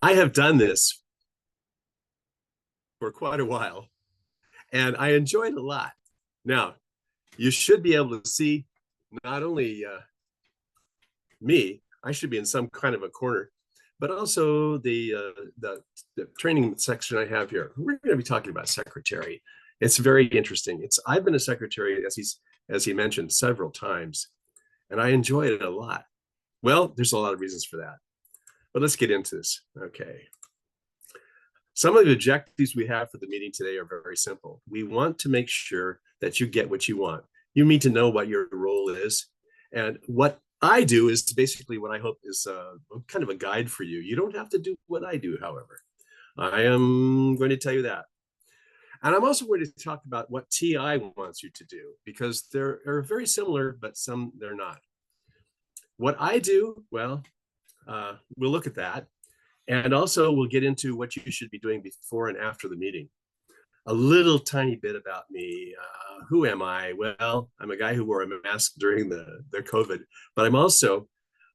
I have done this for quite a while, and I enjoy it a lot. Now, you should be able to see not only me, I should be in some kind of a corner, but also the training section I have here. We're going to be talking about secretary. It's very interesting. I've been a secretary, as he mentioned, several times, and I enjoy it a lot. Well, there's a lot of reasons for that, but let's get into this. Okay. Some of the objectives we have for the meeting today are very simple. We want to make sure that you get what you want. You need to know what your role is. And what I do is basically what I hope is kind of a guide for you. You don't have to do what I do, however. I am going to tell you that. And I'm also going to talk about what TI wants you to do, because they're very similar, but some they're not. What I do, well, we'll look at that. And also, we'll get into what you should be doing before and after the meeting. A little tiny bit about me. Who am I? Well, I'm a guy who wore a mask during the COVID, but I'm also,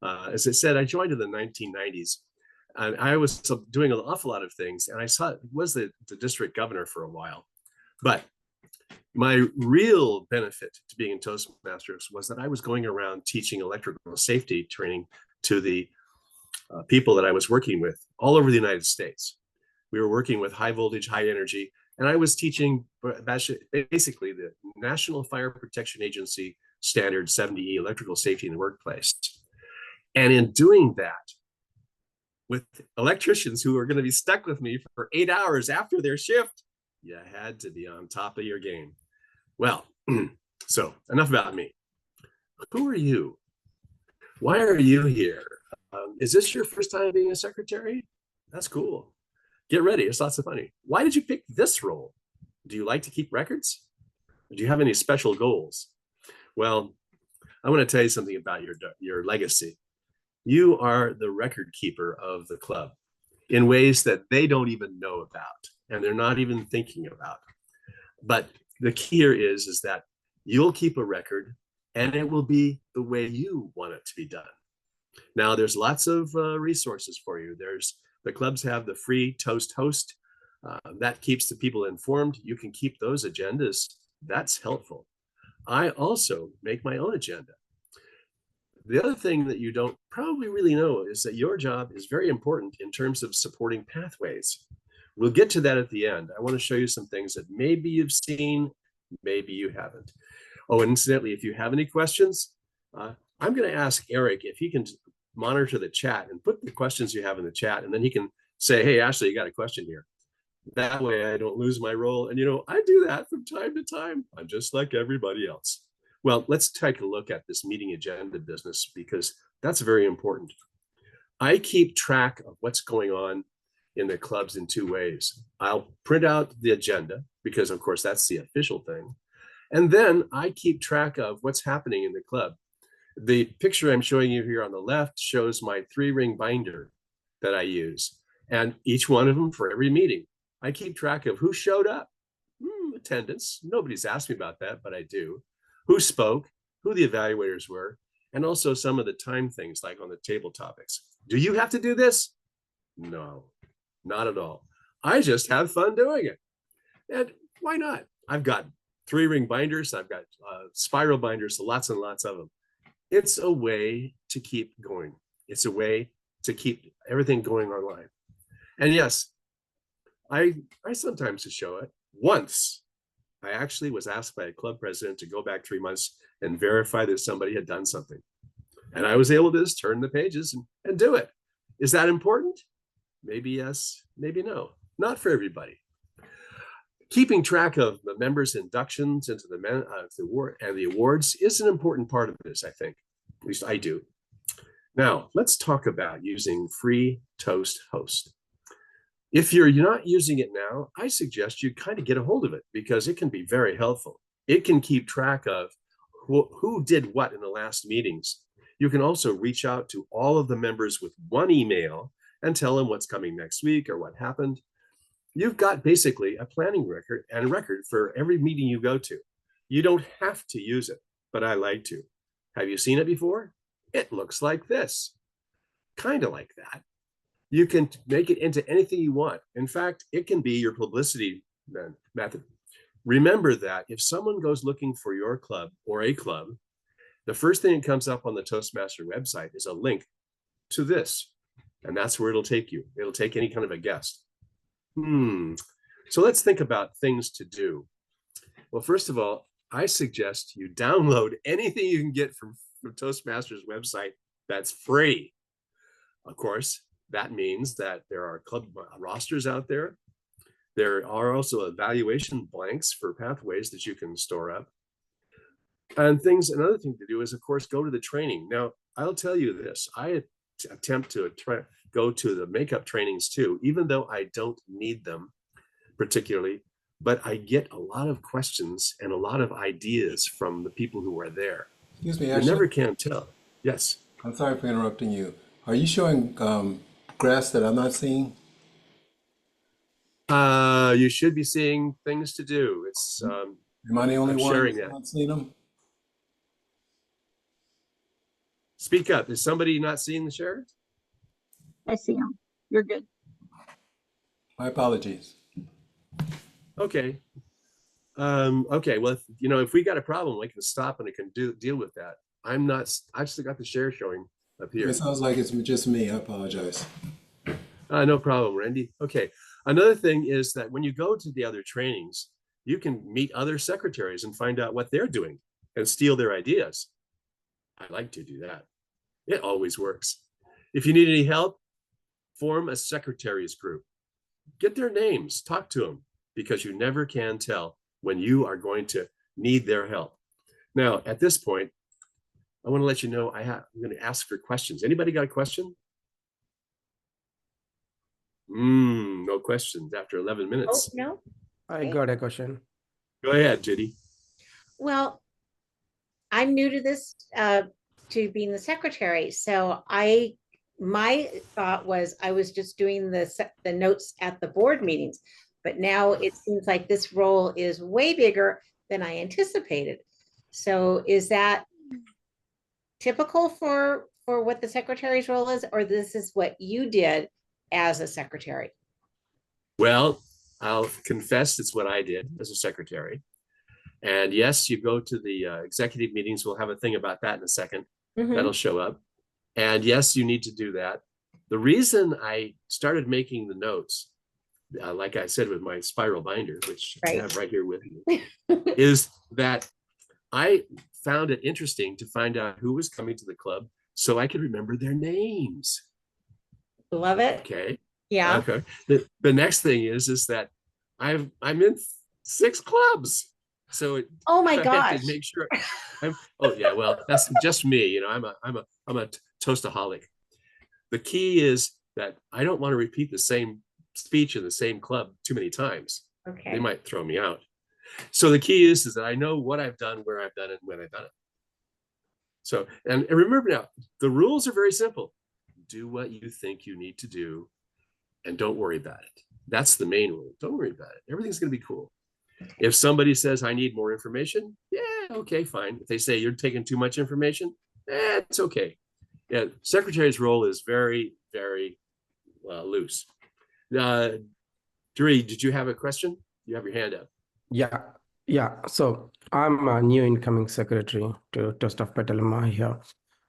as I said, I joined in the 1990s. And I was doing an awful lot of things, and I was the district governor for a while. But my real benefit to being in Toastmasters was that I was going around teaching electrical safety training to the people that I was working with all over the United States. We were working with high voltage, high energy, and I was teaching basically the National Fire Protection Agency standard 70E, electrical safety in the workplace. And in doing that, with electricians who are going to be stuck with me for 8 hours after their shift, you had to be on top of your game. Well, so enough about me. Who are you? Why are you here? Is this your first time being a secretary? That's cool. Get ready. It's lots of funny. Why did you pick this role? Do you like to keep records? Do you have any special goals? Well, I want to tell you something about your legacy. You are the record keeper of the club in ways that they don't even know about, and they're not even thinking about. But the key here is that you'll keep a record, and it will be the way you want it to be done. Now, there's lots of resources for you. The clubs have the free Toast host. That keeps the people informed. You can keep those agendas. That's helpful. I also make my own agenda. The other thing that you don't probably really know is that your job is very important in terms of supporting pathways. We'll get to that at the end. I want to show you some things that maybe you've seen, maybe you haven't. Oh, and incidentally, if you have any questions, I'm going to ask Eric if he can monitor the chat and put the questions you have in the chat, and then he can say, hey, Ashley, you got a question here. That way I don't lose my role. And, I do that from time to time. I'm just like everybody else. Well, let's take a look at this meeting agenda business, because that's very important. I keep track of what's going on in the clubs in two ways. I'll print out the agenda, because, of course, that's the official thing. And then I keep track of what's happening in the club. The picture I'm showing you here on the left shows my 3-ring binder that I use, and each one of them for every meeting. I keep track of who showed up, attendance. Nobody's asked me about that, but I do. Who spoke, who the evaluators were, and also some of the time things like on the table topics. Do you have to do this? No, not at all. I just have fun doing it. And why not? I've got 3-ring binders. I've got spiral binders, lots and lots of them. It's a way to keep going. It's a way to keep everything going online. And yes, I sometimes show it. Once, I actually was asked by a club president to go back 3 months and verify that somebody had done something. And I was able to just turn the pages and do it. Is that important? Maybe yes, maybe no. Not for everybody. Keeping track of the members' inductions into the awards is an important part of this, I think. At least I do. Now, let's talk about using free Toast Host. If you're not using it now, I suggest you kind of get a hold of it, because it can be very helpful. It can keep track of who did what in the last meetings. You can also reach out to all of the members with one email and tell them what's coming next week or what happened. You've got basically a planning record and a record for every meeting you go to. You don't have to use it, but I like to. Have you seen it before? It looks like this, kind of like that. You can make it into anything you want. In fact, it can be your publicity method. Remember that if someone goes looking for your club or a club, the first thing that comes up on the Toastmaster website is a link to this, and that's where it'll take you. It'll take any kind of a guest. So let's think about things to do. Well, first of all, I suggest you download anything you can get from Toastmasters website that's free. Of course, that means that there are club rosters out there. There are also evaluation blanks for pathways that you can store up. And another thing to do is, of course, go to the training. Now, I'll tell you this, I attempt to go to the makeup trainings too, even though I don't need them particularly, but I get a lot of questions and a lot of ideas from the people who are there. Excuse me, You Ashley. never can tell. Yes. I'm sorry for interrupting you. Are you showing graphs that I'm not seeing? You should be seeing things to do. It's Am I the only I'm one sharing that's that. not seeing them? Speak up. Is somebody not seeing the share? I see them. You're good. My apologies. Okay. Okay. Well, if we got a problem, we can stop and it can deal with that. I've still got the share showing up here. It sounds like it's just me. I apologize. No problem, Randy. Okay. Another thing is that when you go to the other trainings, you can meet other secretaries and find out what they're doing and steal their ideas. I like to do that. It always works. If you need any help, form a secretaries group. Get their names, talk to them, because you never can tell when you are going to need their help. Now, at this point, I want to let you know I'm going to ask for questions. Anybody got a question? No questions after 11 minutes. Oh, no. I got a question. Go ahead, Judy. Well, I'm new to this, to being the secretary. So my thought was I was just doing the notes at the board meetings, but now it seems like this role is way bigger than I anticipated. So is that typical for what the secretary's role is, or this is what you did as a secretary? Well, I'll confess it's what I did as a secretary. And yes, you go to the executive meetings. We'll have a thing about that in a second. That'll show up. And yes, you need to do that. The reason I started making the notes, like I said, with my spiral binder, which I have right here with me, is that I found it interesting to find out who was coming to the club so I could remember their names. Love it. Okay. Yeah. Okay. The next thing is that I'm in 6 clubs. So oh my I gosh. have to make sure oh yeah, well, that's just me. I'm a toastaholic. The key is that I don't want to repeat the same speech in the same club too many times. Okay. They might throw me out. So the key is that I know what I've done, where I've done it, and when I've done it. So, and remember now, the rules are very simple. Do what you think you need to do and don't worry about it. That's the main rule. Don't worry about it. Everything's going to be cool. If somebody says, I need more information, yeah, okay, fine. If they say you're taking too much information, it's okay. Yeah, secretary's role is very, very loose. Dre, did you have a question? You have your hand up. Yeah. So I'm a new incoming secretary to Toast of Petaluma here.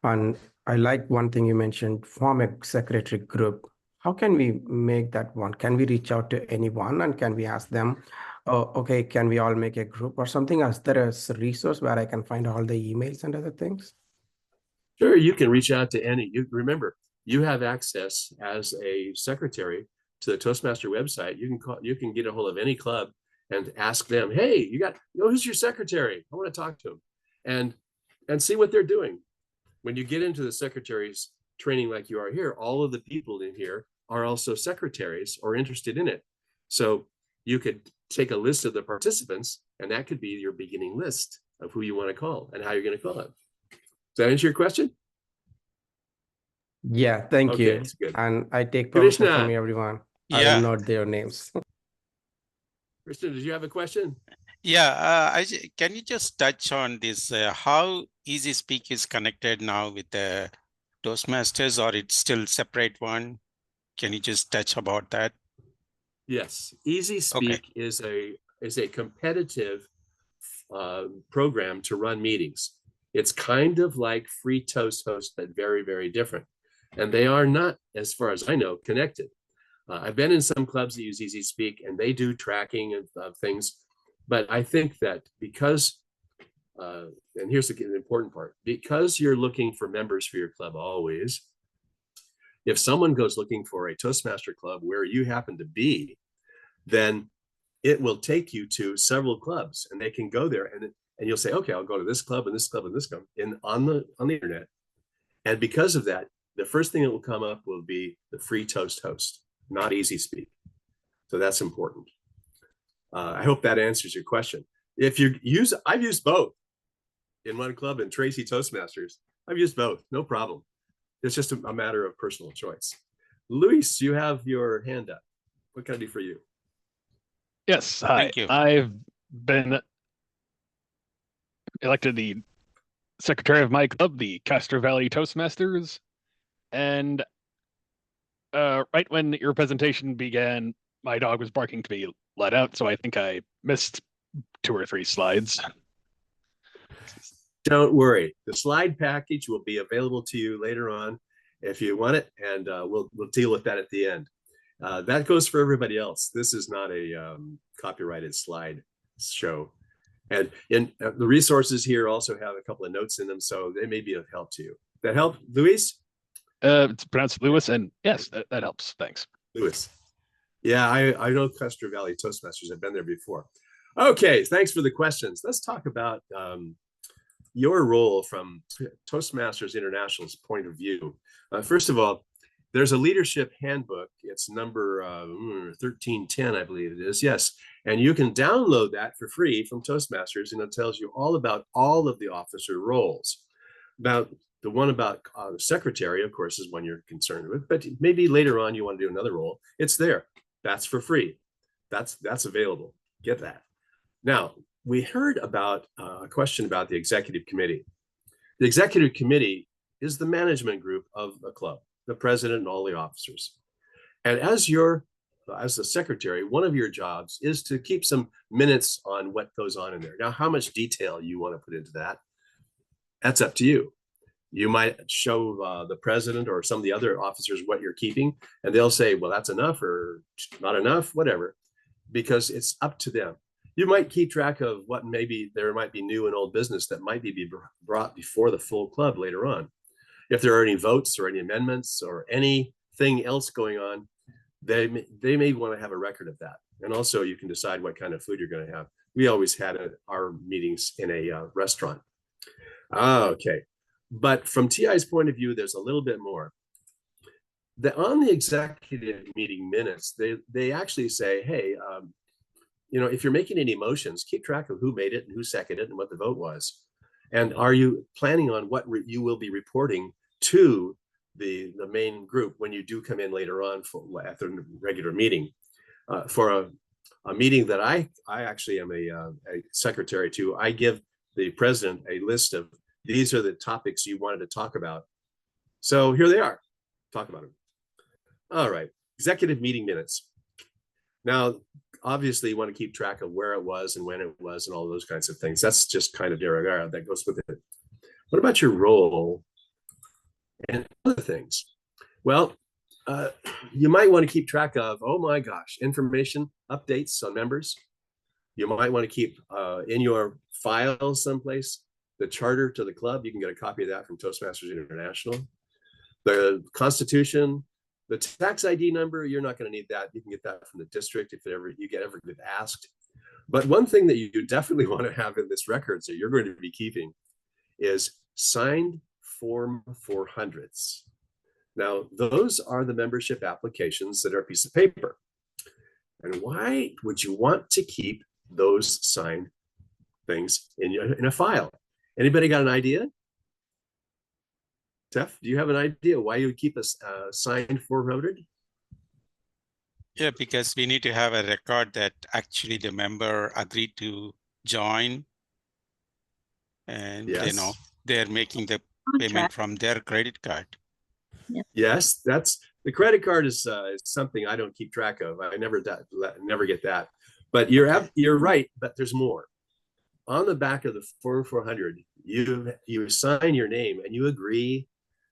And I like one thing you mentioned, form a secretary group. How can we make that one? Can we reach out to anyone and can we ask them, oh, okay, can we all make a group or something? Is there a resource where I can find all the emails and other things? Sure, you can reach out to any. Remember, you have access as a secretary to the Toastmaster website. You can get a hold of any club and ask them, hey, who's your secretary? I want to talk to them and see what they're doing. When you get into the secretary's training like you are here, all of the people in here are also secretaries or interested in it. So you could take a list of the participants and that could be your beginning list of who you want to call and how you're going to call it. Does that answer your question? Yeah, thank you. That's good. And I take permission Krishna. from everyone. I Yeah. will note their names. Krishna, did you have a question? Yeah, can you just touch on this? How Easy Speak is connected now with the Toastmasters, or it's still separate one? Can you just touch about that? Yes, Easy Speak is a competitive program to run meetings. It's kind of like Free Toast Host, but very, very different. And they are not, as far as I know, connected. I've been in some clubs that use Easy Speak, and they do tracking of things. But I think that because, and here's the important part, because you're looking for members for your club always, if someone goes looking for a Toastmaster club where you happen to be, then it will take you to several clubs, and they can go there, and you'll say, okay, I'll go to this club and this club and this club on the internet. And because of that, the first thing that will come up will be the Free Toast Host, not Easy Speak. So that's important. I hope that answers your question. If you use, I've used both in one club in Tracy Toastmasters. I've used both, no problem. It's just a matter of personal choice. Luis, you have your hand up. What can I do for you? Yes, hi. Thank you. I've been elected the secretary of my club, the Castro Valley Toastmasters, and right when your presentation began, my dog was barking to be let out, so I think I missed 2 or 3 slides. Don't worry. The slide package will be available to you later on if you want it, and we'll deal with that at the end. That goes for everybody else. This is not a copyrighted slide show. And in the resources here also have a couple of notes in them, so they may be of help to you. That help, Luis? It's pronounced Lewis, and yes, that helps. Thanks. Luis. Yeah, I know Castro Valley Toastmasters. I've been there before. Okay, thanks for the questions. Let's talk about your role from Toastmasters International's point of view. First of all, there's a leadership handbook. It's number 1310, I believe it is. Yes. And you can download that for free from Toastmasters, and it tells you all about all of the officer roles. About the one about the secretary, of course, is one you're concerned with, but maybe later on you want to do another role. It's there. That's for free. That's available. Get that. Now, we heard about a question about the executive committee. The executive committee is the management group of the club, the president and all the officers. And as the secretary, one of your jobs is to keep some minutes on what goes on in there. Now, how much detail you want to put into that, that's up to you. You might show the president or some of the other officers what you're keeping, and they'll say, well, that's enough or not enough, whatever, because it's up to them. You might keep track of what maybe there might be new and old business that might be brought before the full club later on. If there are any votes or any amendments or anything else going on, they may want to have a record of that. And also you can decide what kind of food you're going to have. We always had our meetings in a restaurant. Okay. But from TI's point of view, there's a little bit more. On the executive meeting minutes, they actually say, hey, if you're making any motions, keep track of who made it and who seconded it and what the vote was. And are you planning on what you will be reporting to the main group when you do come in later on at the regular meeting? For a meeting that I actually am a secretary to, I give the president a list of these are the topics you wanted to talk about. So here they are. Talk about them. All right. Executive meeting minutes. Now, obviously, you want to keep track of where it was and when it was and all those kinds of things. That's just kind of de rigueur that goes with it. What about your role and other things? Well, you might want to keep track of, oh my gosh, information updates on members. You might want to keep in your files someplace the charter to the club. You can get a copy of that from Toastmasters International. The Constitution, the tax ID number, you're not going to need that. You can get that from the district if you get ever get asked. But one thing that you definitely want to have in this record, so you're going to be keeping, is signed Form 400s. Now, those are the membership applications that are a piece of paper. And why would you want to keep those signed things in a file? Anybody got an idea? Steph, do you have an idea why you would keep a signed 400? Yeah, because we need to have a record that actually the member agreed to join, and yes. they're making the payment from their credit card. Yes, that's The credit card is something I don't keep track of. I never get that. But you're right. But there's more. On the back of the Form 400, you sign your name and you agree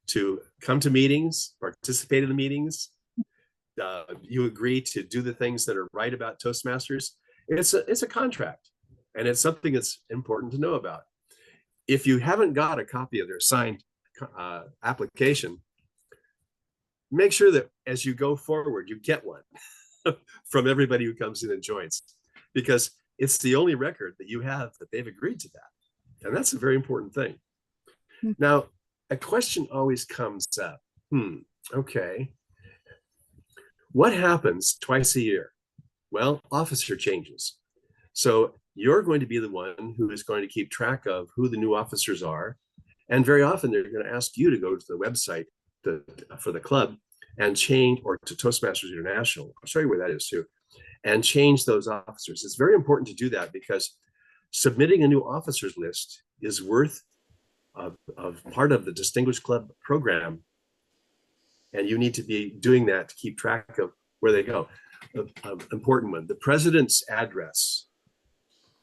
to come to meetings, participate in the meetings. You agree to do the things that are right about Toastmasters. It's a contract, and it's something that's important to know about. If you haven't got a copy of their signed application, make sure that as you go forward, you get one from everybody who comes in and joins, because it's the only record that you have that they've agreed to that. And that's a very important thing. Now, a question always comes up. Okay. What happens twice a year? Well, officer changes. So you're going to be the one who is going to keep track of who the new officers are. And very often they're going to ask you to go to the website for the club and change, or to Toastmasters International. I'll show you where that is too. And change those officers. It's very important to do that, because submitting a new officers list is worth of part of the Distinguished Club program. And you need to be doing that to keep track of where they go. Important one, the president's address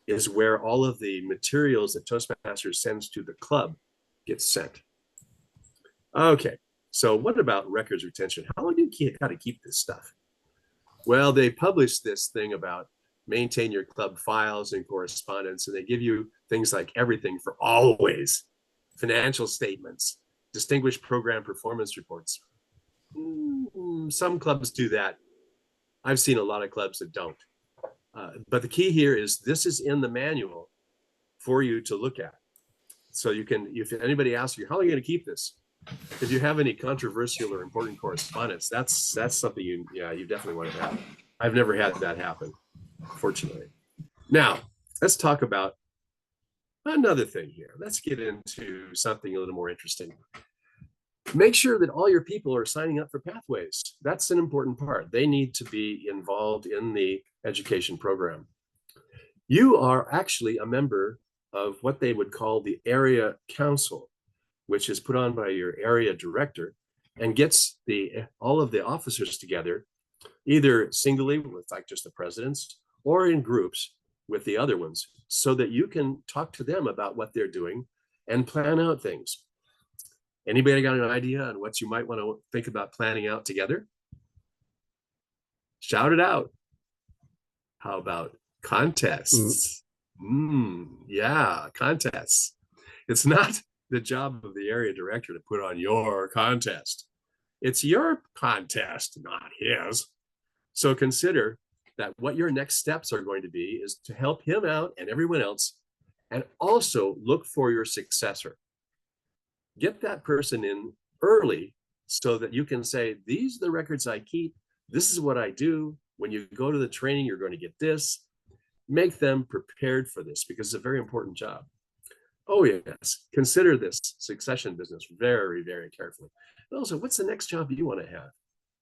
is where all of the materials that Toastmasters sends to the club get sent. Okay, so what about records retention? How long do you got to keep this stuff? Well, they publish this thing about maintain your club files and correspondence, and they give you things like everything for always, financial statements, distinguished program performance reports. Some clubs do that. I've seen a lot of clubs that don't. But the key here is this is in the manual for you to look at. So you can, if anybody asks you, how are you going to keep this? If you have any controversial or important correspondence, that's something you definitely want to have. I've never had that happen, fortunately. Now, let's talk about another thing here. Let's get into something a little more interesting. Make sure that all your people are signing up for pathways. That's an important part. They need to be involved in the education program. You are actually a member of what they would call the area council, which is put on by your area director and gets all of the officers together, either singly with like just the presidents or in groups with the other ones, so that you can talk to them about what they're doing and plan out things. Anybody got an idea on what you might want to think about planning out together? Shout it out. How about contests? Yeah, contests. It's not the job of the area director to put on your contest. It's your contest, not his. So consider that what your next steps are going to be is to help him out and everyone else, and also look for your successor. Get that person in early so that you can say, these are the records I keep. This is what I do. When you go to the training, you're going to get this. Make them prepared for this, because it's a very important job. Oh yes, consider this succession business very, very carefully. And also, what's the next job you want to have?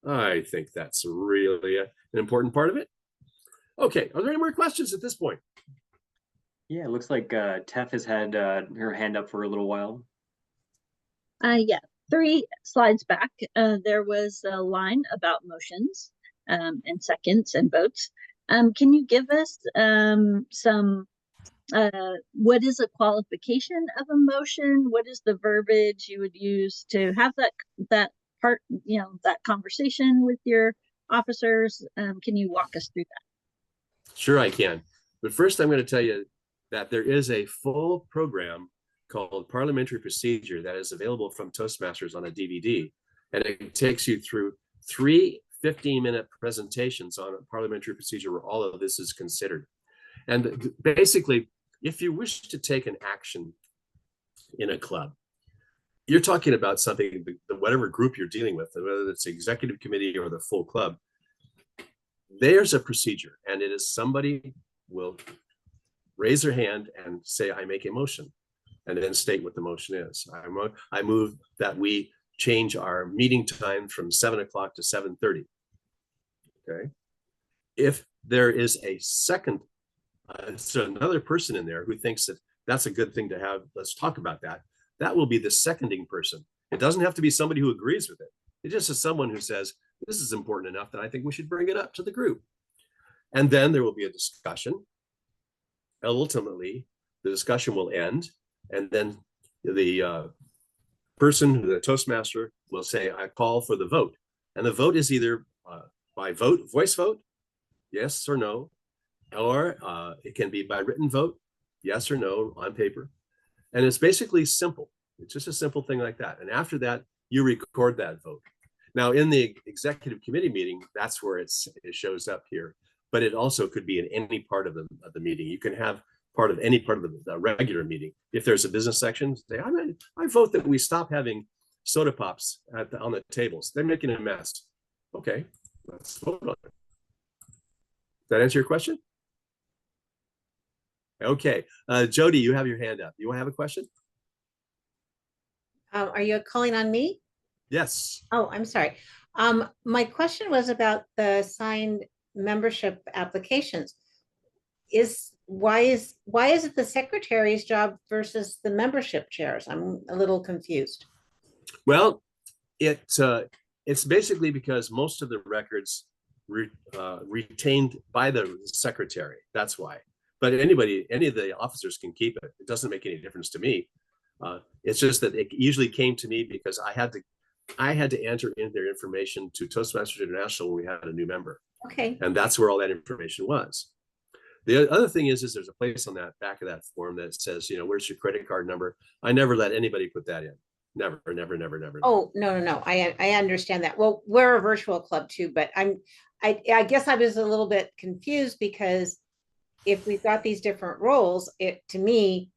I think that's really an important part of it. Okay, are there any more questions at this point? Yeah, it looks like Tef has had her hand up for a little while. Yeah, 3 slides back, there was a line about motions and seconds and votes. Can you give us some, what is a qualification of a motion? What is the verbiage you would use to have that part, that conversation with your officers? Can you walk us through that? Sure, I can. But first, I'm going to tell you that there is a full program called Parliamentary Procedure that is available from Toastmasters on a DVD. And it takes you through 3 15-minute presentations on parliamentary procedure where all of this is considered. And basically, if you wish to take an action in a club, you're talking about something, whatever group you're dealing with, whether it's the executive committee or the full club, there's a procedure, and it is somebody will raise their hand and say, I make a motion, and then state what the motion is. I move that we change our meeting time from 7 o'clock to 7:30. Okay. If there is a second, so another person in there who thinks that that's a good thing to have, let's talk about that. That will be the seconding person. It doesn't have to be somebody who agrees with it. It just is someone who says, this is important enough that I think we should bring it up to the group. And then there will be a discussion. Ultimately, the discussion will end. And then the person, the Toastmaster, will say, I call for the vote. And the vote is either by voice vote, yes or no, or it can be by written vote, yes or no on paper. And it's basically simple. It's just a simple thing like that. And after that, you record that vote. Now, in the executive committee meeting, that's where it shows up here. But it also could be in any part of the meeting. You can have part of any part of the regular meeting. If there's a business section, say, I vote that we stop having soda pops on the tables. They're making a mess. Okay, let's vote on it. Does that answer your question? Okay, Jody, you have your hand up. You want to have a question? Are you calling on me? Yes. Oh, I'm sorry. My question was about the signed membership applications. Why is it the secretary's job versus the membership chairs? I'm a little confused. Well, it's basically because most of the records retained by the secretary. That's why. But any of the officers can keep it. It doesn't make any difference to me. It's just that it usually came to me because I had to enter in their information to Toastmasters International when we had a new member. Okay. And that's where all that information was. The other thing is there's a place on that back of that form that says, where's your credit card number? I never let anybody put that in. Never. Oh, no. I understand that. Well, we're a virtual club too, but I guess I was a little bit confused because if we've got these different roles, to me,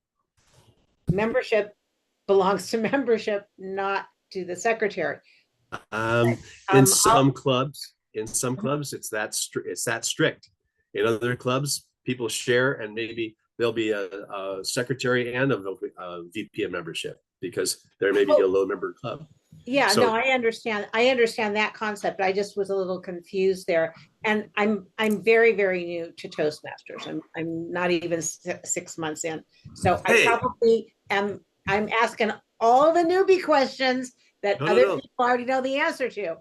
membership belongs to membership, not to the secretary. In some clubs, it's that strict. In other clubs, people share, and maybe there'll be a secretary and a VP of membership because there may be a low member club. Yeah, so, no, I understand that concept. I just was a little confused there. And I'm very, very new to Toastmasters. I'm not even 6 months in. So I probably I'm asking all the newbie questions that other people already know the answer to.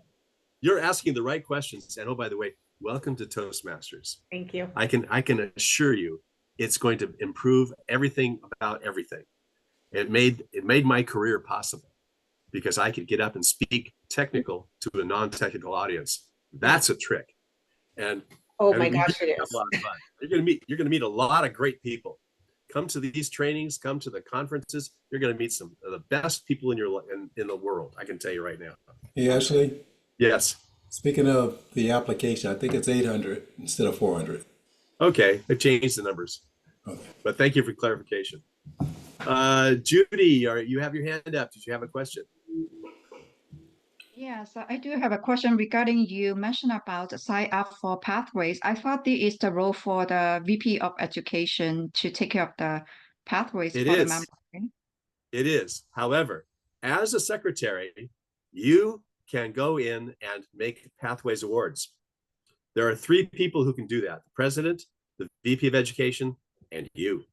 You're asking the right questions. And oh, by the way, welcome to Toastmasters. Thank you. I can assure you it's going to improve everything about everything. It made my career possible because I could get up and speak technical to a non-technical audience. That's a trick. And oh my gosh, it is. A lot of fun. You're gonna meet a lot of great people. Come to these trainings, come to the conferences. You're gonna meet some of the best people in the world. I can tell you right now. Hey, Ashley. Yes. Speaking of the application, I think it's 800 instead of 400. Okay, they changed the numbers. Okay. But thank you for clarification. Judy, you have your hand up. Did you have a question? Yes, I do have a question regarding you mentioned about sign up for pathways. I thought this is the role for the VP of Education to take care of the pathways for the members. It is. However, as a secretary, you can go in and make pathways awards. There are 3 people who can do that: the president, the VP of Education, and you.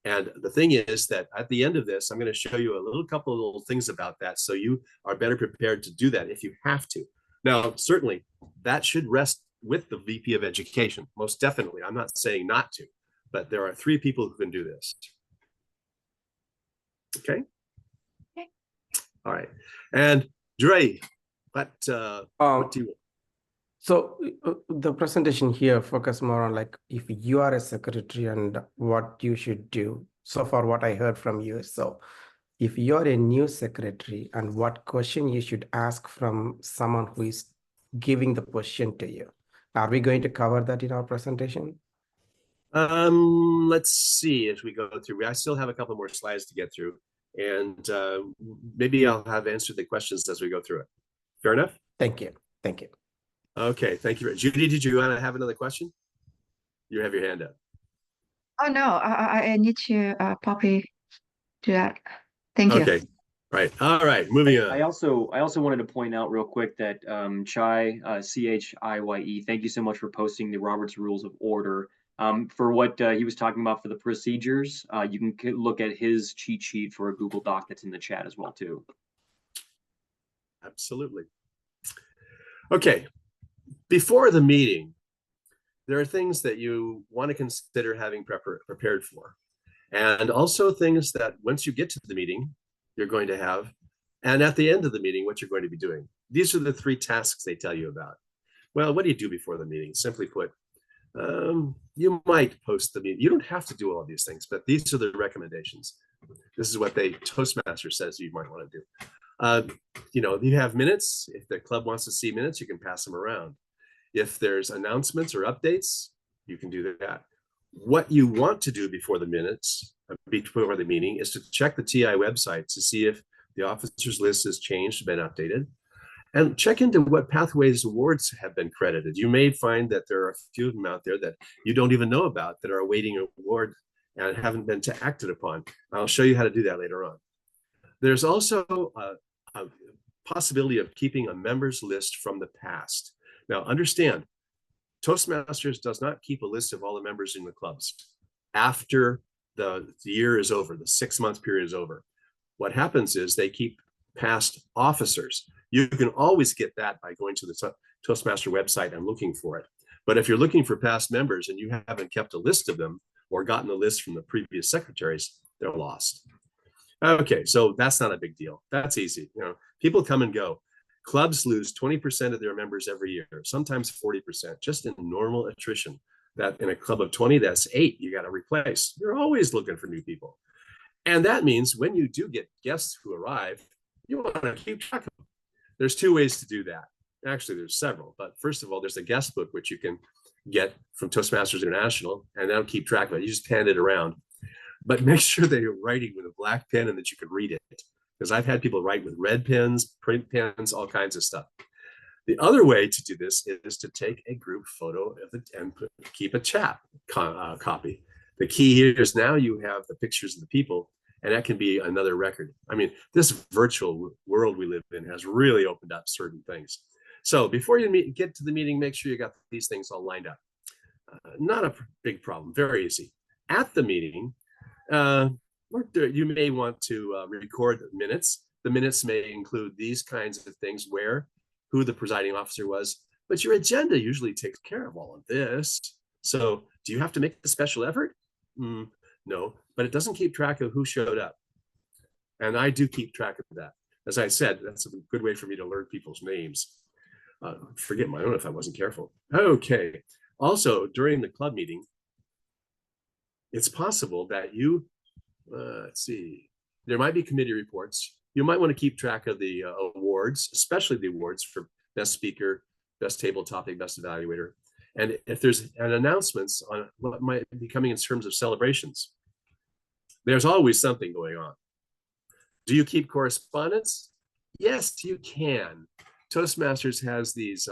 And the thing is that at the end of this, I'm going to show you a couple of little things about that so you are better prepared to do that if you have to. Now, certainly that should rest with the VP of Education, most definitely. I'm not saying not to, but there are 3 people who can do this. Okay? Okay. All right. And Dre, what do you want? So the presentation here focus more on like if you are a secretary and what you should do. So far what I heard from you is, so if you're a new secretary and what question you should ask from someone who is giving the question to you. Are we going to cover that in our presentation? Let's see as we go through. I still have a couple more slides to get through, and maybe I'll have answered the questions as we go through it. Fair enough? Thank you. Okay, thank you. Judy, did you want to have another question? You have your hand up. Oh no, I need to copy to that. Thank you. Okay, right. All right, moving on. I also wanted to point out real quick that Chai, CHIYE, thank you so much for posting the Robert's Rules of Order. For what he was talking about for the procedures, you can look at his cheat sheet for a Google Doc that's in the chat as well too. Absolutely. Okay, before the meeting, there are things that you want to consider having prepared for. And also things that once you get to the meeting, you're going to have, and at the end of the meeting, what you're going to be doing. These are the 3 tasks they tell you about. Well, what do you do before the meeting? Simply put, you might post the meeting. You don't have to do all these things, but these are the recommendations. This is what Toastmasters says you might want to do. You have minutes. If the club wants to see minutes, you can pass them around. If there's announcements or updates, you can do that. What you want to do before the meeting is to check the TI website to see if the officers list has changed, been updated, and check into what Pathways awards have been credited. You may find that there are a few of them out there that you don't even know about that are awaiting an award and haven't been acted upon. I'll show you how to do that later on. There's also a possibility of keeping a members list from the past. Now, understand, Toastmasters does not keep a list of all the members in the clubs after the year is over, the 6-month period is over. What happens is they keep past officers. You can always get that by going to the Toastmaster website and looking for it. But if you're looking for past members and you haven't kept a list of them or gotten a list from the previous secretaries, they're lost. Okay, so that's not a big deal. That's easy. People come and go. Clubs lose 20% of their members every year, sometimes 40%, just in normal attrition. That in a club of 20, that's 8 you got to replace. You're always looking for new people. And that means when you do get guests who arrive, you want to keep track of them. There's 2 ways to do that. Actually, there's several. But first of all, there's a guest book, which you can get from Toastmasters International, and that'll keep track of it. You just hand it around. But make sure that you're writing with a black pen and that you can read it. Because I've had people write with red pens, print pens, all kinds of stuff. The other way to do this is to take a group photo of it and keep a chat copy. The key here is now you have the pictures of the people, and that can be another record. I mean, this virtual world we live in has really opened up certain things. So before you get to the meeting, make sure you got these things all lined up. Not a big problem, very easy. At the meeting, you may want to record the minutes. The minutes may include these kinds of things, who the presiding officer was, but your agenda usually takes care of all of this. So do you have to make a special effort? No, but it doesn't keep track of who showed up. And I do keep track of that. As I said, that's a good way for me to learn people's names. Forget my own if I wasn't careful. Okay, also during the club meeting, it's possible that you, let's see, there might be committee reports. You might want to keep track of the awards, especially the awards for best speaker, best table topic, best evaluator. And if there's an announcements on what might be coming in terms of celebrations, there's always something going on. Do you keep correspondence? Yes, you can. Toastmasters has these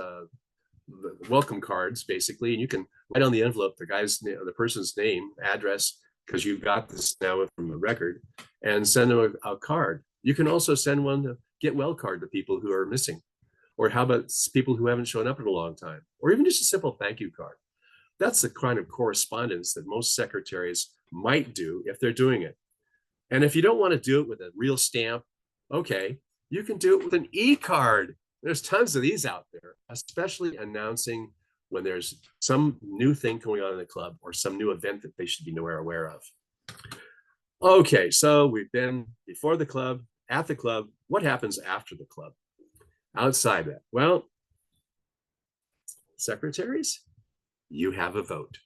welcome cards, basically, and you can write on the envelope the person's name, address, because you've got this now from the record, and send them a card. You can also send one to get well card to people who are missing. Or how about people who haven't shown up in a long time? Or even just a simple thank you card. That's the kind of correspondence that most secretaries might do if they're doing it. And if you don't want to do it with a real stamp, okay, you can do it with an e-card. There's tons of these out there, especially announcing when there's some new thing going on in the club or some new event that they should be aware of. Okay, so we've been before the club, at the club. What happens after the club? Outside that, well, secretaries, you have a vote.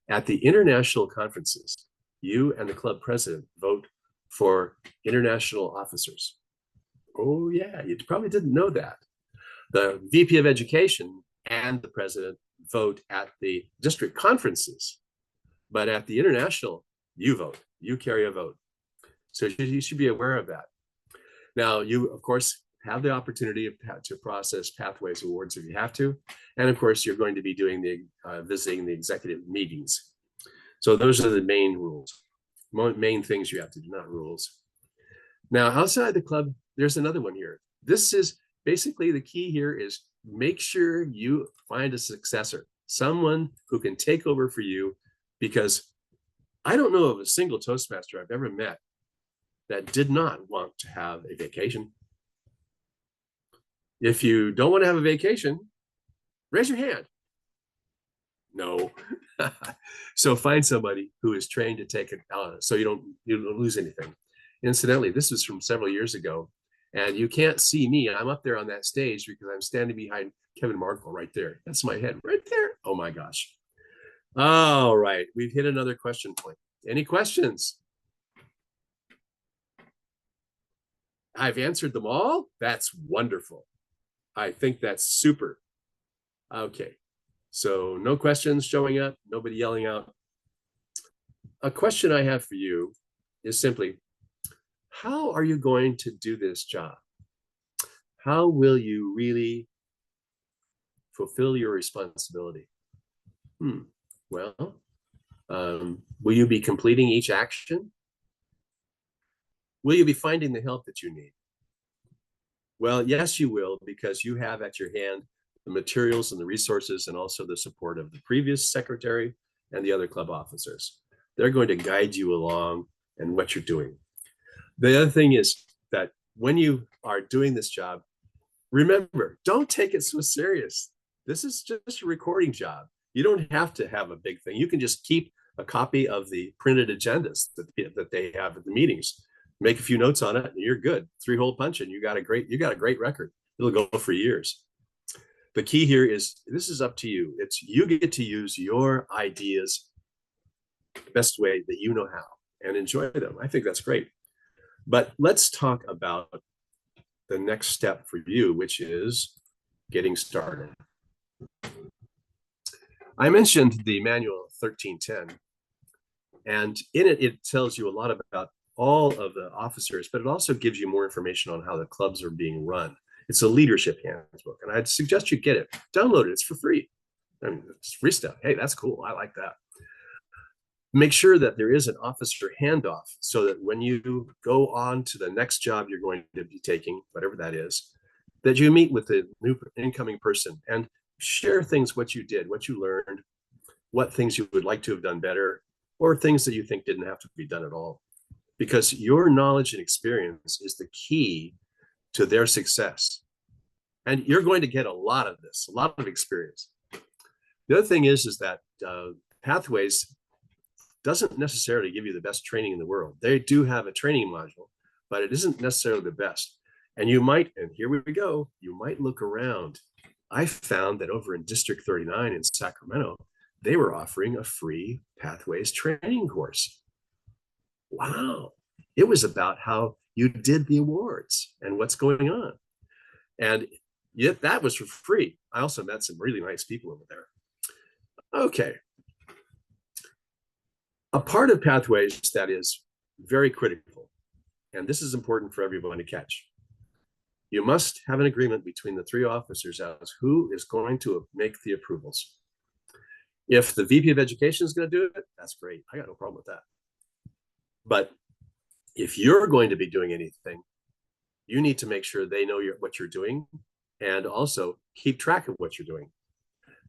At the international conferences, you and the club president vote for international officers. Oh yeah, you probably didn't know that. The VP of Education and the president vote at the district conferences, but at the international, you vote, you carry a vote. So you should be aware of that. Now, you, of course, have the opportunity to process Pathways awards if you have to. And of course, you're going to be doing visiting the executive meetings. So those are the main rules, main things you have to do, not rules. Now, outside the club, there's another one here. This is basically the key here is make sure you find a successor, someone who can take over for you, because I don't know of a single Toastmaster I've ever met that did not want to have a vacation. If you don't want to have a vacation, raise your hand. No. So find somebody who is trained to take it so you don't lose anything. Incidentally, this is from several years ago, and you can't see me. I'm up there on that stage because I'm standing behind Kevin Markle right there. That's my head right there. Oh my gosh. All right, we've hit another question point. Any questions? I've answered them all. That's wonderful. I think that's super. Okay, so no questions showing up, nobody yelling out. A question I have for you is simply, how are you going to do this job? How will you really fulfill your responsibility? Well, will you be completing each action? Will you be finding the help that you need? Well, yes, you will, because you have at your hand the materials and the resources and also the support of the previous secretary and the other club officers. They're going to guide you along in what you're doing. The other thing is that when you are doing this job, remember, don't take it so serious. This is just a recording job. You don't have to have a big thing. You can just keep a copy of the printed agendas that they have at the meetings. Make a few notes on it, and you're good. 3-hole punch, and you got a great record. It'll go for years. The key here is this is up to you. It's you get to use your ideas the best way that you know how and enjoy them. I think that's great. But let's talk about the next step for you, which is getting started. I mentioned the manual 1310, and in it, it tells you a lot about all of the officers, but it also gives you more information on how the clubs are being run. It's a leadership handbook, and I'd suggest you get it. Download it. It's for free. I mean, it's free stuff. Hey, that's cool. I like that. Make sure that there is an officer handoff so that when you go on to the next job you're going to be taking, whatever that is, that you meet with the new incoming person and share things, what you did, what you learned, what things you would like to have done better, or things that you think didn't have to be done at all. Because your knowledge and experience is the key to their success. And you're going to get a lot of this, a lot of experience. The other thing is that Pathways doesn't necessarily give you the best training in the world. They do have a training module, but it isn't necessarily the best. And you might, and here we go, you might look around. I found that over in District 39 in Sacramento, they were offering a free Pathways training course. Wow. It was about how you did the awards and what's going on. And yet that was for free. I also met some really nice people over there. Okay. A part of Pathways that is very critical, and this is important for everyone to catch. You must have an agreement between the 3 officers as who is going to make the approvals. If the VP of Education is going to do it, that's great. I got no problem with that. But if you're going to be doing anything, you need to make sure they know what you're doing and also keep track of what you're doing.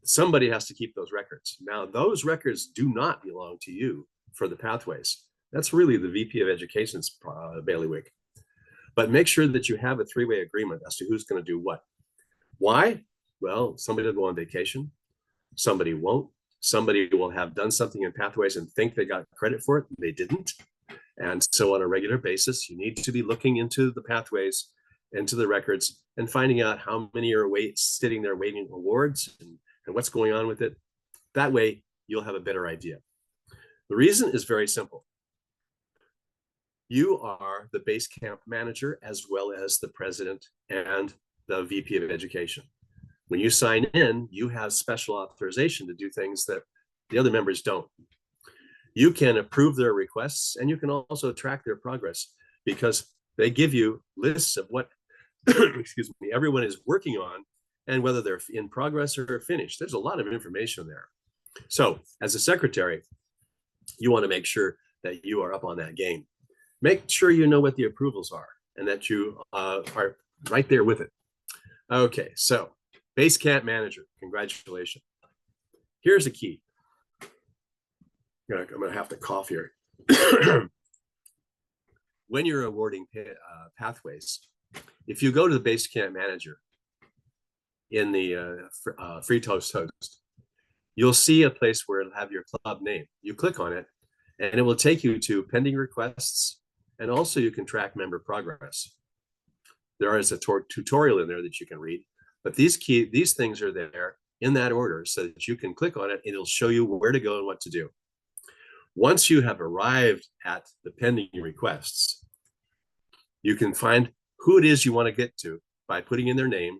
Somebody has to keep those records. Now, those records do not belong to you for the Pathways. That's really the VP of Education's bailiwick. But make sure that you have a 3-way agreement as to who's going to do what. Why? Well, somebody will go on vacation. Somebody won't. Somebody will have done something in Pathways and think they got credit for it. They didn't. And so on a regular basis, you need to be looking into the Pathways, into the records, and finding out how many are sitting there waiting awards and what's going on with it. That way, you'll have a better idea. The reason is very simple. You are the base camp manager as well as the president and the VP of Education. When you sign in, you have special authorization to do things that the other members don't. You can approve their requests, and you can also track their progress because they give you lists of what excuse me, everyone is working on and whether they're in progress or finished. There's a lot of information there. So as a secretary, you want to make sure that you are up on that game. Make sure you know what the approvals are and that you are right there with it. Okay, so base camp manager, congratulations. Here's a key. I'm going to have to cough here. When you're awarding Pathways, if you go to the base camp manager, in the free toast, you'll see a place where it'll have your club name. You click on it and it will take you to pending requests, and also you can track member progress. There is a tutorial in there that you can read, but these things are there in that order so that you can click on it and it'll show you where to go and what to do. Once you have arrived at the pending requests, you can find who it is you want to get to by putting in their name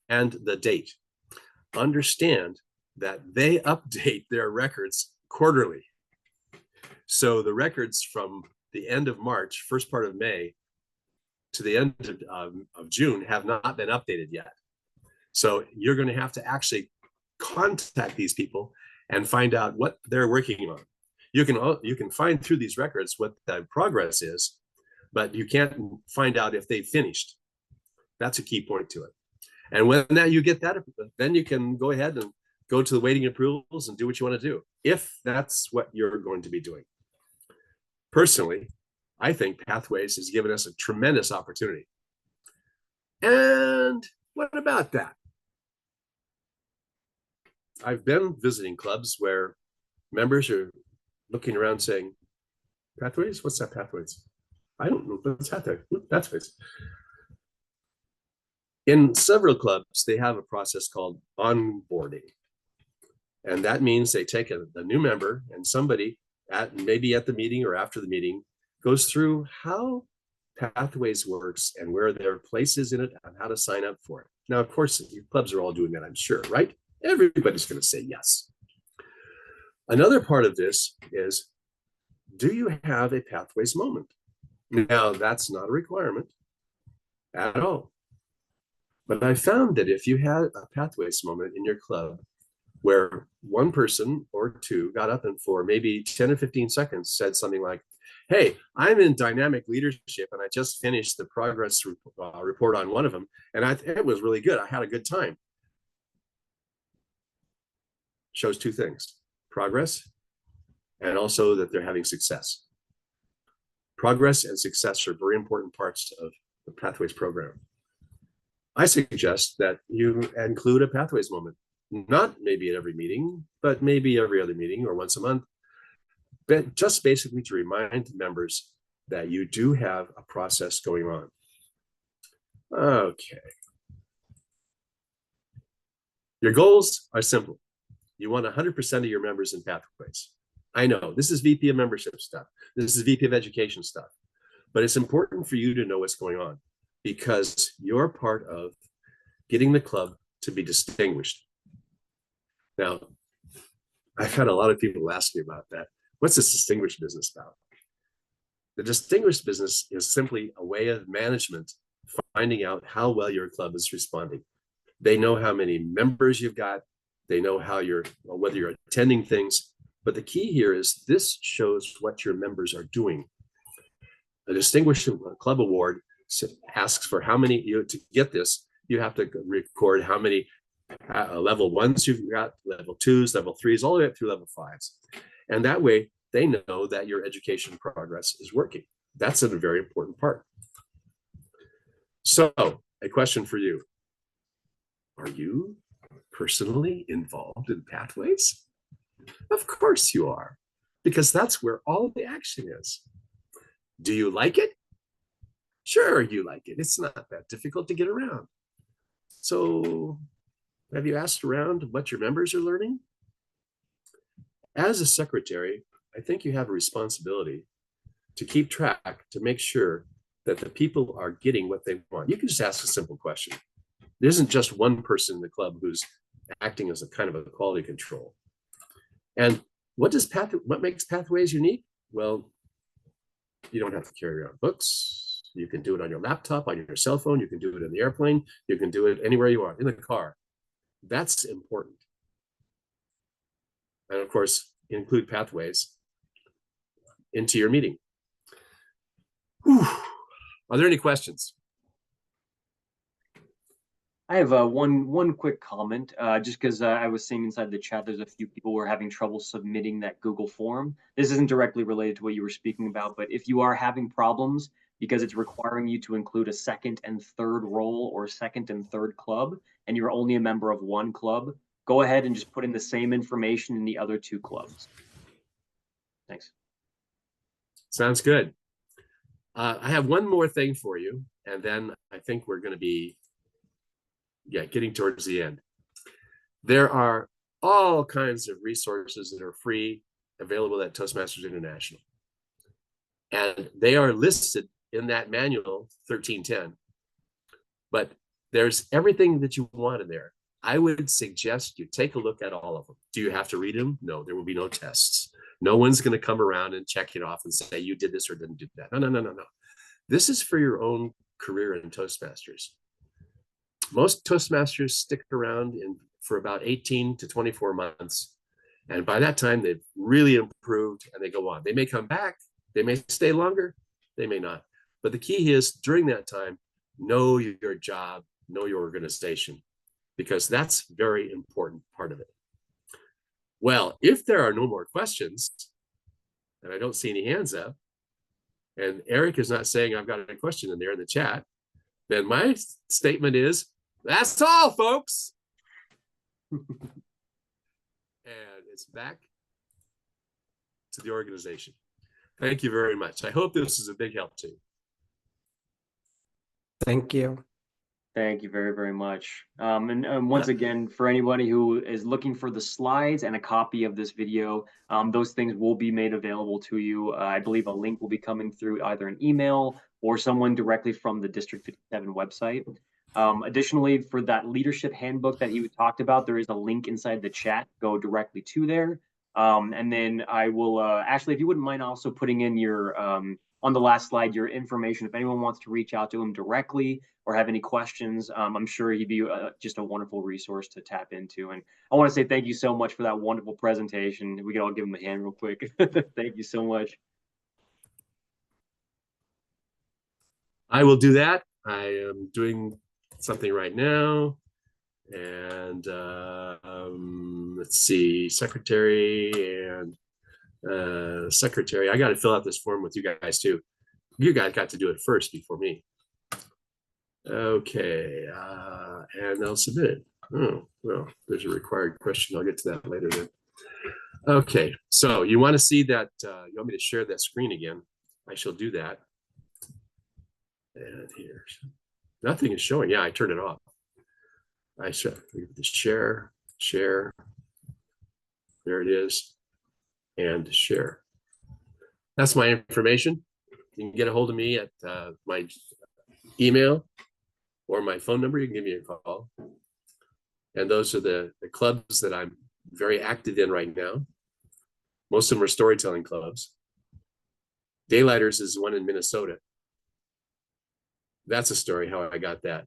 and the date. Understand that they update their records quarterly. So the records from the end of March, first part of May, to the end of June have not been updated yet. So you're going to have to actually contact these people and find out what they're working on. You can find through these records what the progress is, but you can't find out if they've finished. That's a key point to it. And when you get that, then you can go ahead and go to the waiting approvals and do what you want to do, if that's what you're going to be doing. Personally, I think Pathways has given us a tremendous opportunity. And what about that? I've been visiting clubs where members are looking around saying, Pathways? What's that, Pathways? I don't know what's Pathways. In several clubs, they have a process called onboarding. And that means they take a new member, and somebody maybe at the meeting or after the meeting goes through how Pathways works and where there are places in it and how to sign up for it. Now, of course, your clubs are all doing that, I'm sure, right? Everybody's going to say yes. Another part of this is, do you have a Pathways moment? Now, that's not a requirement at all. But I found that if you had a Pathways moment in your club where one person or two got up and for maybe 10 or 15 seconds said something like, hey, I'm in dynamic leadership and I just finished the progress report on one of them, and it was really good. I had a good time. Shows two things: progress and also that they're having success. Progress and success are very important parts of the Pathways program. I suggest that you include a Pathways moment, not maybe at every meeting, but maybe every other meeting or once a month, but just basically to remind members that you do have a process going on. Okay. Your goals are simple. You want 100% of your members in Pathways. I know this is VP of membership stuff. This is VP of education stuff, but it's important for you to know what's going on because you're part of getting the club to be distinguished. Now, I've had a lot of people ask me about that. What's this distinguished business about? The distinguished business is simply a way of management finding out how well your club is responding. They know how many members you've got. They know how whether you're attending things. But the key here is this shows what your members are doing. A distinguished club award asks for how many, to get this, you have to record how many level 1s you've got, level 2s, level 3s, all the way up through level 5s. And that way they know that your education progress is working. That's a very important part. So a question for you. Are you personally involved in Pathways? Of course you are, because that's where all the action is. Do you like it? Sure, you like it. It's not that difficult to get around. So have you asked around what your members are learning? As a secretary, I think you have a responsibility to keep track, to make sure that the people are getting what they want. You can just ask a simple question. There isn't just one person in the club who's acting as a kind of a quality control. And what makes Pathways unique? Well, you don't have to carry around books. You can do it on your laptop, on your cell phone. You can do it in the airplane. You can do it anywhere you want, in the car. That's important. And of course, include Pathways into your meeting. Whew. Are there any questions? I have one quick comment, just because I was seeing inside the chat, there's a few people who are having trouble submitting that Google form. This isn't directly related to what you were speaking about, but if you are having problems because it's requiring you to include a second and third role or second and third club, and you're only a member of one club, go ahead and just put in the same information in the other 2 clubs. Thanks. Sounds good. I have one more thing for you, and then I think we're going to be getting towards the end. There are all kinds of resources that are free, available at Toastmasters International. And they are listed in that manual 1310. But there's everything that you want in there. I would suggest you take a look at all of them. Do you have to read them? No, there will be no tests. No one's going to come around and check it off and say you did this or didn't do that. No. This is for your own career in Toastmasters. Most Toastmasters stick around for about 18 to 24 months. And by that time, they've really improved and they go on. They may come back. They may stay longer. They may not. But the key is during that time, know your job, know your organization, because that's a very important part of it. Well, if there are no more questions, and I don't see any hands up, and Eric is not saying I've got a question in there in the chat, then my statement is, that's all, folks. And it's back to the organization. Thank you very much. I hope this is a big help to you. Thank you. Thank you very, very much. And once again, for anybody who is looking for the slides and a copy of this video, those things will be made available to you. I believe a link will be coming through either an email or someone directly from the District 57 website. Additionally, for that leadership handbook that he talked about, there is a link inside the chat. Go directly to there. And then I will, Ashley, if you wouldn't mind also putting in your, on the last slide, your information. If anyone wants to reach out to him directly or have any questions, I'm sure he'd be just a wonderful resource to tap into. And I want to say thank you so much for that wonderful presentation. We can all give him a hand real quick. Thank you so much. I will do that. I am doing something right now. And let's see, secretary and secretary. I got to fill out this form with you guys too. You guys got to do it first before me. Okay, and I'll submit it. Oh, well, there's a required question. I'll get to that later then. Okay, so you want to see that, you want me to share that screen again? I shall do that. And here, nothing is showing. Yeah, I turned it off. I should share. There it is. And share. That's my information. You can get a hold of me at my email or my phone number. You can give me a call. And those are the clubs that I'm very active in right now. Most of them are storytelling clubs. Daylighters is one in Minnesota. That's a story how I got that.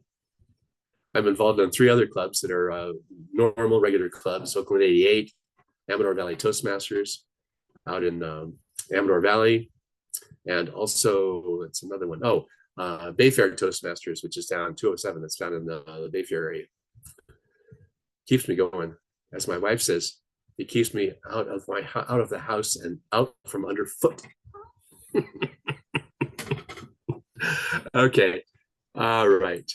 I'm involved in 3 other clubs that are normal, regular clubs. Oakland 88, Amador Valley Toastmasters out in Amador Valley. And also, it's another one. Oh, Bayfair Toastmasters, which is down 207. That's down in the Bayfair area. Keeps me going. As my wife says, it keeps me out of the house and out from underfoot. Okay. All right.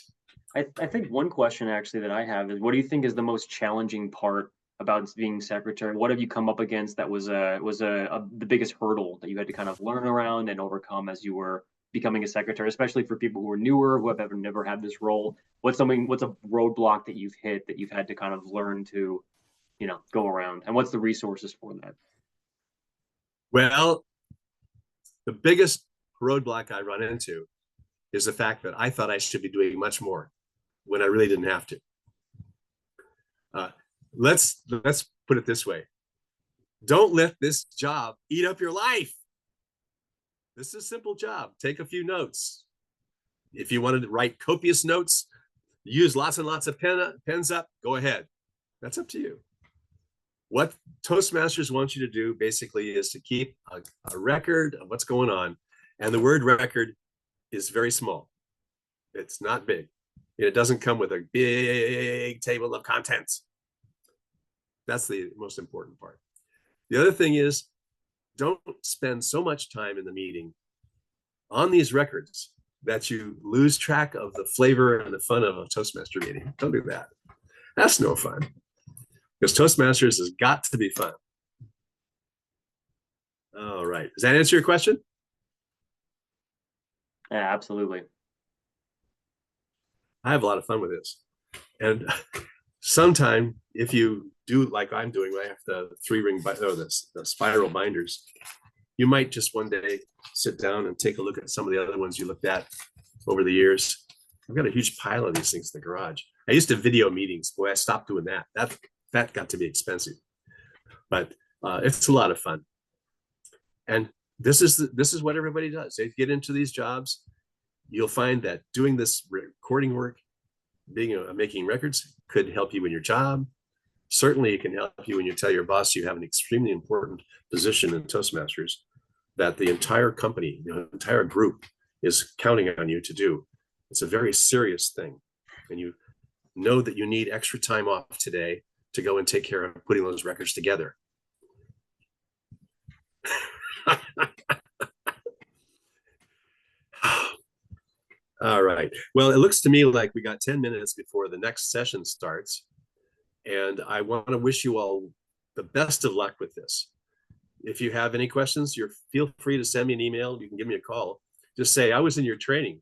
I think one question actually that I have is, what do you think is the most challenging part about being secretary? What have you come up against that was the biggest hurdle that you had to kind of learn around and overcome as you were becoming a secretary, especially for people who are newer, who have never had this role? What's a roadblock that you've hit that you've had to kind of learn to, go around? And what's the resources for that? Well, the biggest roadblock I run into is the fact that I thought I should be doing much more when I really didn't have to. Let's put it this way. Don't let this job eat up your life. This is a simple job. Take a few notes. If you wanted to write copious notes, use lots and lots of pens up, go ahead. That's up to you. What Toastmasters wants you to do basically is to keep a record of what's going on. And the word record is very small. It's not big. It doesn't come with a big table of contents. That's the most important part. The other thing is, don't spend so much time in the meeting on these records that you lose track of the flavor and the fun of a Toastmaster meeting. Don't do that. That's no fun. Because Toastmasters has got to be fun. All right. Does that answer your question? Yeah, absolutely. I have a lot of fun with this. And sometime, if you do like I'm doing, I have the the spiral binders, you might just one day sit down and take a look at some of the other ones you looked at over the years. I've got a huge pile of these things in the garage. I used to video meetings. Boy, I stopped doing that. That got to be expensive, but it's a lot of fun. And this is what everybody does. They get into these jobs. You'll find that doing this recording work, making records, could help you in your job. Certainly, it can help you when you tell your boss you have an extremely important position in Toastmasters that the entire company, the entire group is counting on you to do. It's a very serious thing. And you know that you need extra time off today to go and take care of putting those records together. All right. Well, it looks to me like we got 10 minutes before the next session starts. And I want to wish you all the best of luck with this. If you have any questions, feel free to send me an email. You can give me a call. Just say, I was in your training.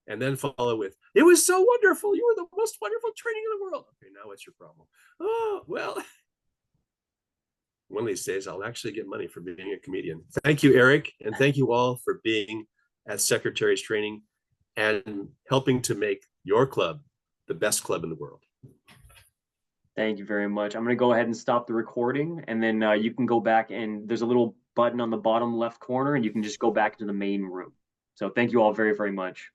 And then follow with, it was so wonderful. You were the most wonderful training in the world. Okay, now what's your problem? Oh, well, one of these days I'll actually get money for being a comedian. Thank you, Eric. And thank you all for being at Secretary's Training and helping to make your club the best club in the world. Thank you very much. I'm going to go ahead and stop the recording, and then you can go back, and there's a little button on the bottom left corner, and you can just go back to the main room. So thank you all very, very much.